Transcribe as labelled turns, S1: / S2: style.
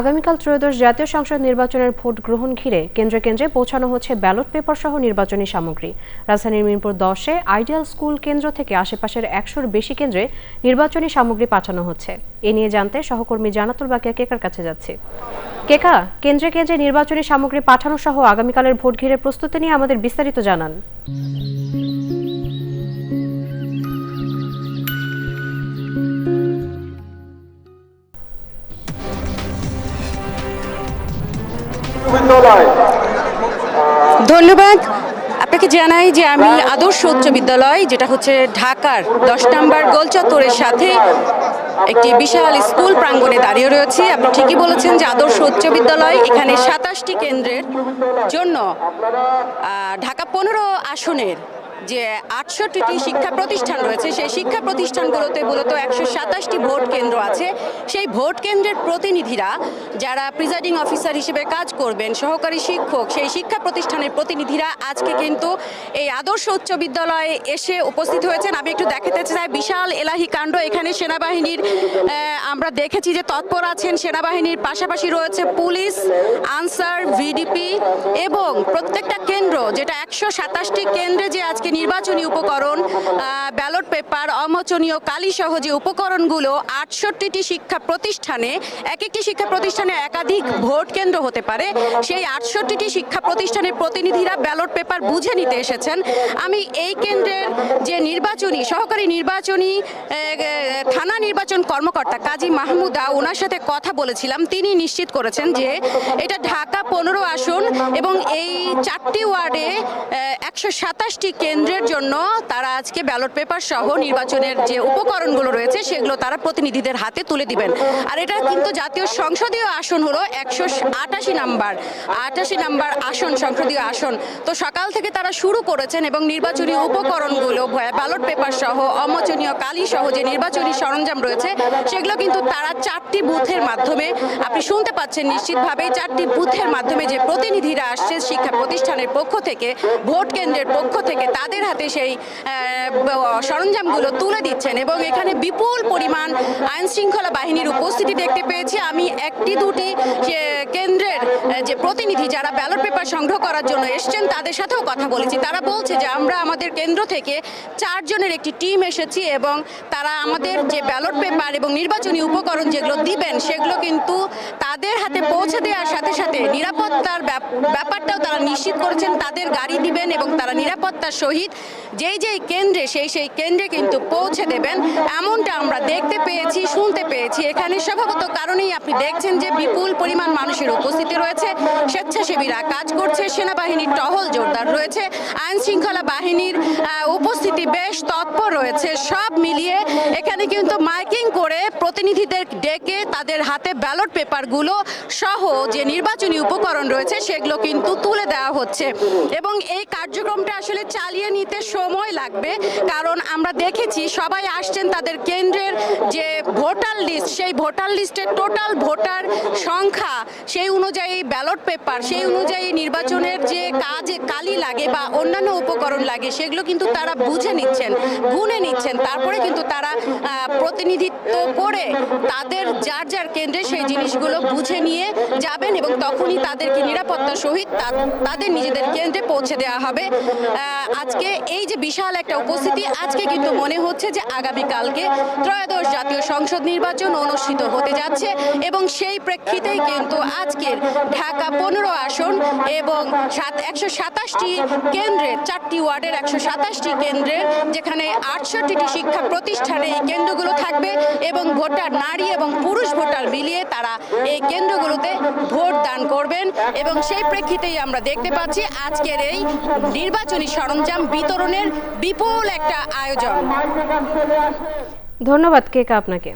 S1: আগামীকাল ত্রয়োদশ জাতীয় সংসদ নির্বাচনের ভোট গ্রহণ ঘিরে কেন্দ্রে কেন্দ্রে পৌঁছানো হচ্ছে ব্যালট পেপার সহ নির্বাচনী সামগ্রী। রাজধানীর মিরপুর 10-এ আইডিয়াল স্কুল কেন্দ্র থেকে আশেপাশের 100-র বেশি কেন্দ্রে নির্বাচনী সামগ্রী পাঠানো হচ্ছে। এ নিয়ে জানতে সহকর্মী জানাতুল বাকিয়া কেকার কাছে যাচ্ছি। কেকা, কেন্দ্রে কেন্দ্রে নির্বাচনী সামগ্রী পাঠানো সহ আগামীকালের ভোট ঘিরে প্রস্তুতি নিয়ে আমাদের বিস্তারিত জানান।
S2: ধন্যবাদ। আপনাকে জানাই যে আমি আদর্শ উচ্চ বিদ্যালয়, যেটা হচ্ছে ঢাকার 10 নম্বর গোল চত্বরের সাথে একটি বিশাল স্কুল প্রাঙ্গণে দাঁড়িয়ে রয়েছি। আপনি ঠিকই বলেছেন যে আদর্শ উচ্চ বিদ্যালয়, এখানে 27টি কেন্দ্রের জন্য ঢাকা 15 আসনের যে 68টি শিক্ষা প্রতিষ্ঠান রয়েছে, সেই শিক্ষা প্রতিষ্ঠানগুলোতে মূলত 127টি ভোট কেন্দ্র আছে। সেই ভোট কেন্দ্রের প্রতিনিধিরা যারা প্রিজাইডিং অফিসার হিসেবে কাজ করবেন, সহকারী শিক্ষক, সেই শিক্ষা প্রতিষ্ঠানের প্রতিনিধিরা আজকে কিন্তু এই আদর্শ উচ্চ বিদ্যালয়ে এসে উপস্থিত হয়েছেন। আমি একটু দেখাতে চাই বিশাল এলাহি কাণ্ড। এখানে সেনাবাহিনীর আমরা দেখেছি যে তৎপর আছেন। সেনাবাহিনীর পাশাপাশি রয়েছে পুলিশ, আনসার, ভিডিপি এবং প্রত্যেকটা কেন্দ্র, যেটা 127টি কেন্দ্রে যে আজকে নির্বাচনী উপকরণ, ব্যালট পেপার, অমোচনীয় কালি সহ যে উপকরণগুলো 68টি শিক্ষা প্রতিষ্ঠানে, এক একটি শিক্ষা প্রতিষ্ঠানে একাধিক ভোট কেন্দ্র হতে পারে, সেই 68টি শিক্ষা প্রতিষ্ঠানের প্রতিনিধিরা ব্যালট পেপার বুঝে নিতে এসেছেন। আমি এই কেন্দ্রের যে নির্বাচনী সহকারী নির্বাচনী থানা নির্বাচন কর্মকর্তা কাজী মাহমুদা, ওনার সাথে কথা বলেছিলাম। তিনি নিশ্চিত করেছেন যে এটা ঢাকা 15 আসন এবং এই 4টি ওয়ার্ডে 127টি কেন্দ্রের জন্য তারা আজকে ব্যালট পেপার সহ নির্বাচনের যে উপকরণগুলো রয়েছে সেগুলো তারা প্রতিনিধিদের হাতে তুলে দিবেন। আর এটা কিন্তু জাতীয় সংসদীয় আসন হলো 188 নাম্বার আসন, সংসদীয় আসন। তো সকাল থেকে তারা শুরু করেছেন এবং নির্বাচনী উপকরণগুলো, ব্যালট পেপার সহ, অমোচনীয় কালি সহ যে নির্বাচনী সরঞ্জাম রয়েছে সেগুলো কিন্তু তারা 4টি বুথের মাধ্যমে, আপনি শুনতে পাচ্ছেন নিশ্চিতভাবে, 4টি বুথের মাধ্যমে যে প্রতিনিধিরা আসছে শিক্ষা প্রতিষ্ঠানের পক্ষ থেকে, ভোট কেন্দ্রের পক্ষ থেকে, তাদের হাতে সেই সরঞ্জামগুলো তুলে দিচ্ছেন। এবং এখানে বিপুল পরিমাণ আইন শৃঙ্খলা বাহিনীর উপস্থিতি দেখতে পেয়েছি। আমি একটি দুটি কেন্দ্রের যে প্রতিনিধি যারা ব্যালট পেপার সংগ্রহ করার জন্য এসছেন তাদের সাথেও কথা বলেছি। তারা বলছে যে আমরা আমাদের কেন্দ্র থেকে 4 জনের একটি টিম এসেছি এবং তারা আমাদের যে ব্যালট পেপার এবং নির্বাচনী উপকরণ যেগুলো দিবেন সেগুলো কিন্তু তাদের হাতে পৌঁছে দেওয়ার সাথে সাথে নিরাপত্তার ব্যাপারটাও তারা নিশ্চিত করেছেন। তাদের গাড়ি দিবেন এবং তারা নিরাপত্তার সহিত যেই কেন্দ্রে সেই কেন্দ্রে কিন্তু পৌঁছে দেবেন, এমনটা আমরা দেখতে পেয়েছি, শুনতে পেয়েছি। এখানে স্বভাবত কারণেই আপনি দেখছেন যে বিপুল পরিমাণ মানুষের উপস্থিতি রয়েছে, স্বেচ্ছাসেবীরা কাজ করছে, সেনাবাহিনীর টহল জোরদার রয়েছে, আইন শৃঙ্খলা বাহিনীর উপস্থিতি বেশ তৎপর রয়েছে। সব মিলিয়ে এখানে কিন্তু মাইকিং করে প্রতিনিধিদের ডেকে তাদের হাতে ব্যালট পেপারগুলো সহ যে নির্বাচনী উপকরণ রয়েছে সেগুলো কিন্তু তুলে দেওয়া হচ্ছে। এবং এই কার্যক্রমটা আসলে চালিয়ে নিতে সময় লাগবে, কারণ আমরা দেখেছি সবাই আসছেন তাদের কেন্দ্রের যে ভোটার লিস্ট, সেই ভোটার লিস্টের টোটাল ভোটার সংখ্যা, সেই অনুযায়ী ব্যালট পেপার, সেই অনুযায়ী নির্বাচনের যে কালি লাগে বা অন্যান্য উপকরণ লাগে সেগুলো কিন্তু তারা বুঝে নিচ্ছেন, গুনে নিচ্ছেন। তারপরে কিন্তু তারা প্রতিনিধিত্ব করে তাদের যার কেন্দ্রে সেই জিনিসগুলো বুঝে নিয়ে যাবেন এবং তখনই তাদেরকে নিরাপত্তার সহিত তাদের নিজেদের কেন্দ্রে পৌঁছে দেওয়া হবে। আজকে এই যে বিশাল একটা উপস্থিতি, আজকে কিন্তু মনে হচ্ছে যে আগামীকালকে ত্রয়োদশ জাতীয় সংসদ নির্বাচন অনুষ্ঠিত হতে যাচ্ছে এবং সেই প্রেক্ষিতেই কিন্তু আজকের ঢাকা 15 আসন এবং 127টি কেন্দ্রের 4টি ওয়ার্ডের 127টি কেন্দ্রের, যেখানে 68টি শিক্ষা প্রতিষ্ঠানে এই কেন্দ্রগুলো থাকবে এবং ভোটার, নারী এবং পুরুষ ভোটার মিলিয়ে তারা এই কেন্দ্রগুলোতে ভোট দান করবেন। এবং সেই প্রেক্ষিতেই আমরা দেখতে পাচ্ছি আজকের এই নির্বাচনী সরঞ্জাম বিতরণের বিপুল একটা আয়োজন।
S1: ধন্যবাদ কেকা আপনাকে।